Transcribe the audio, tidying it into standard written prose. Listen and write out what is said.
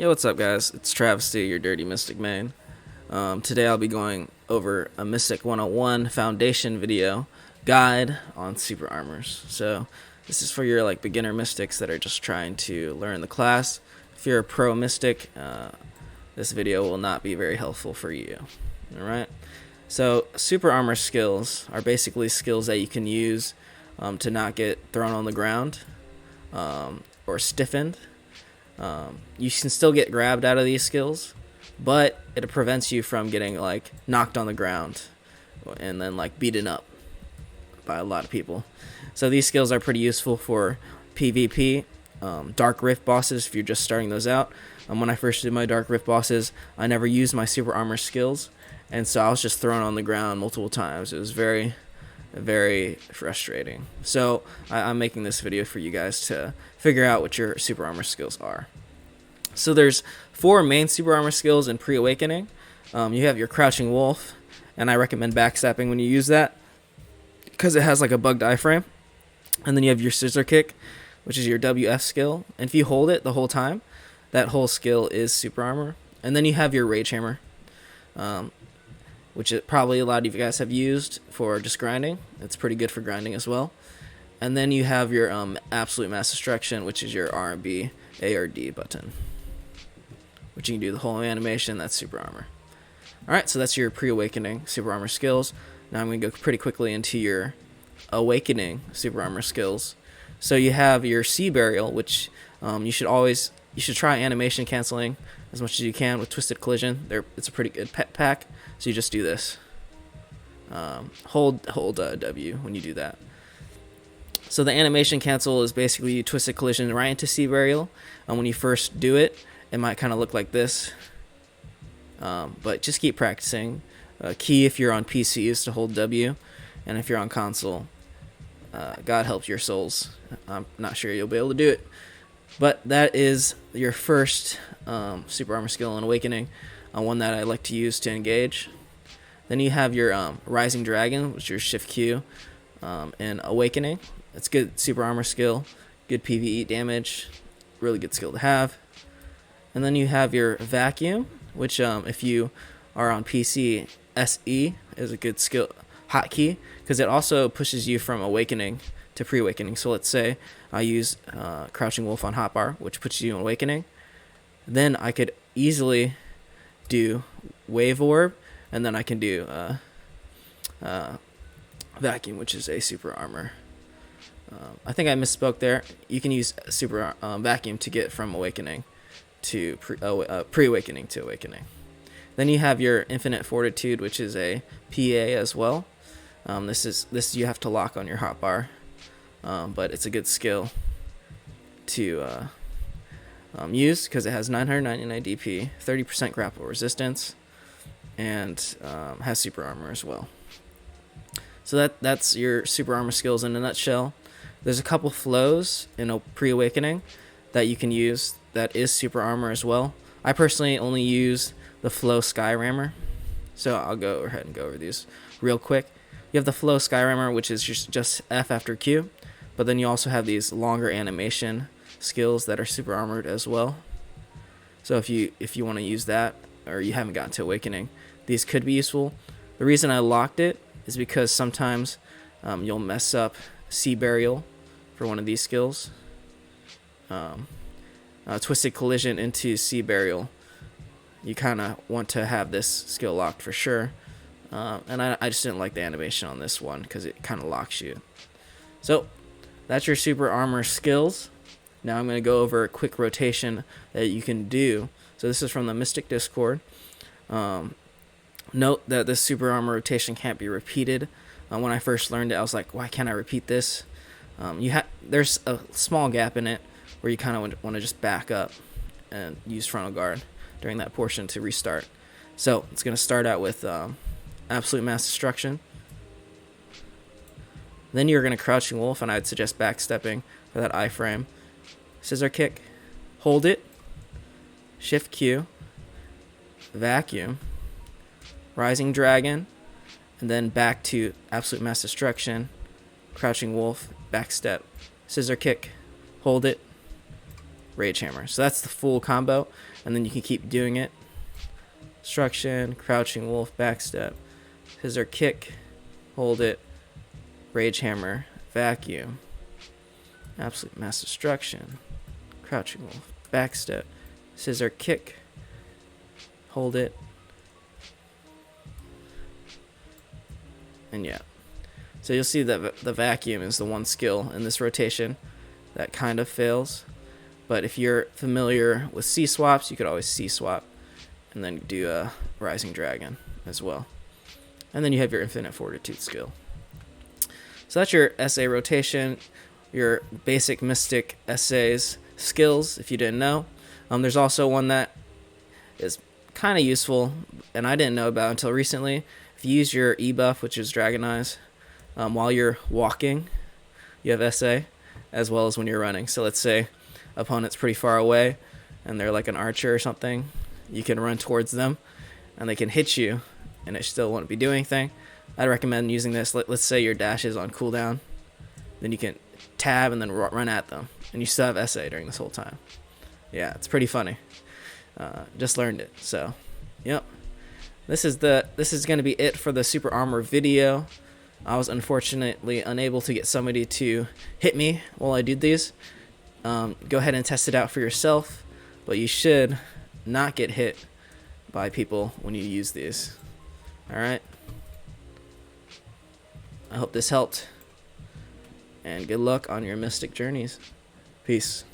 Yo, what's up, guys? It's Travesty, your dirty mystic main. Today I'll be going over a Mystic 101 Foundation video guide on super armors. So this is for your beginner mystics that are just trying to learn the class. If you're a pro mystic, this video will not be very helpful for you. Alright? So super armor skills are basically skills that you can use to not get thrown on the ground or stiffened. You can still get grabbed out of these skills, but it prevents you from getting knocked on the ground and then beaten up by a lot of people. So these skills are pretty useful for PvP, Dark Rift bosses if you're just starting those out. When I first did my Dark Rift bosses, I never used my super armor skills, and so I was just thrown on the ground multiple times. It was very frustrating. So I'm making this video for you guys to figure out what your super armor skills are. So there's 4 main super armor skills in Preawakening. You have your Crouching Wolf, and I recommend backstepping when you use that because it has a bugged iframe. And then you have your Scissor Kick, which is your WF skill, and if you hold it the whole time, that whole skill is super armor. And then you have your Rage Hammer, which probably a lot of you guys have used for just grinding. It's pretty good for grinding as well. And then you have your Absolute Mass Destruction, which is your R&B ARD button, which you can do the whole animation. That's super armor. Alright, so that's your Preawakening super armor skills. Now I'm going to go pretty quickly into your Awakening super armor skills. So you have your Sea Burial, which you should try animation canceling as much as you can with Twisted Collision. It's a pretty good pet pack. So you just do this. Hold W when you do that. So the animation cancel is basically you Twisted Collision right into Sea Burial. And when you first do it, it might kind of look like this. But just keep practicing. Key if you're on PC is to hold W. And if you're on console, God help your souls. I'm not sure you'll be able to do it. But that is your first super armor skill in Awakening. One that I like to use to engage. Then you have your Rising Dragon, which is your Shift Q in Awakening. It's good super armor skill, good PvE damage, really good skill to have. And then you have your Vacuum, which if you are on PC, SE is a good skill hotkey because it also pushes you from Awakening to Preawakening. So let's say I use Crouching Wolf on hotbar, which puts you in Awakening. Then I could easily do Wave Orb, and then I can do Vacuum, which is a super armor. I think I misspoke there. You can use super Vacuum to get from Awakening to Preawakening to Awakening. Then you have your Infinite Fortitude, which is a PA as well. This you have to lock on your hotbar, but it's a good skill to use because it has 999 DP, 30% grapple resistance, and has super armor as well. So that's your super armor skills in a nutshell. There's a couple flows in a Preawakening that you can use that is super armor as well. I personally only use the flow Skyrammer, so I'll go ahead and go over these real quick. You have the flow Skyrammer, which is just F after Q, but then you also have these longer animation skills that are super armored as well. So if you want to use that, or you haven't gotten to Awakening, these could be useful. The reason I locked it is because sometimes you'll mess up Sea Burial for one of these skills. Twisted Collision into Sea Burial, you kind of want to have this skill locked for sure. And I just didn't like the animation on this one because it kind of locks you. So that's your super armor skills. Now I'm going to go over a quick rotation that you can do. So this is from the Mystic Discord. Note that this super armor rotation can't be repeated. When I first learned it, I was like, why can't I repeat this? There's a small gap in it where you kind of want to just back up and use Frontal Guard during that portion to restart. So it's going to start out with Absolute Mass Destruction. Then you're going to Crouching Wolf, and I'd suggest backstepping for that iframe. Scissor Kick, hold it, Shift Q, Vacuum, Rising Dragon, and then back to Absolute Mass Destruction, Crouching Wolf, backstep, Scissor Kick, hold it, Rage Hammer. So that's the full combo, and then you can keep doing it. Destruction, Crouching Wolf, Backstep, Scissor Kick, hold it, Rage Hammer, Vacuum, Absolute Mass Destruction, Crouching Wolf, Backstep, Scissor Kick, hold it, and yeah. So you'll see that the Vacuum is the one skill in this rotation that kind of fails. But if you're familiar with C-swaps, you could always C-swap and then do a Rising Dragon as well. And then you have your Infinite Fortitude skill. So that's your SA rotation, your basic Mystic SA's skills, if you didn't know. There's also one that is kind of useful, and I didn't know about until recently. If you use your E buff, which is Dragonize, while you're walking, you have SA, as well as when you're running. So let's say opponent's pretty far away, and they're like an archer or something. You can run towards them, and they can hit you, and it still won't be doing anything. I'd recommend using this. Let's say your dash is on cooldown. Then you can tab and then run at them, and you still have SA during this whole time. Yeah, it's pretty funny. Just learned it. So, yep. This is going to be it for the Super Armor video. I was unfortunately unable to get somebody to hit me while I did these. Go ahead and test it out for yourself, but you should not get hit by people when you use these. Alright? I hope this helped, and good luck on your mystic journeys. Peace.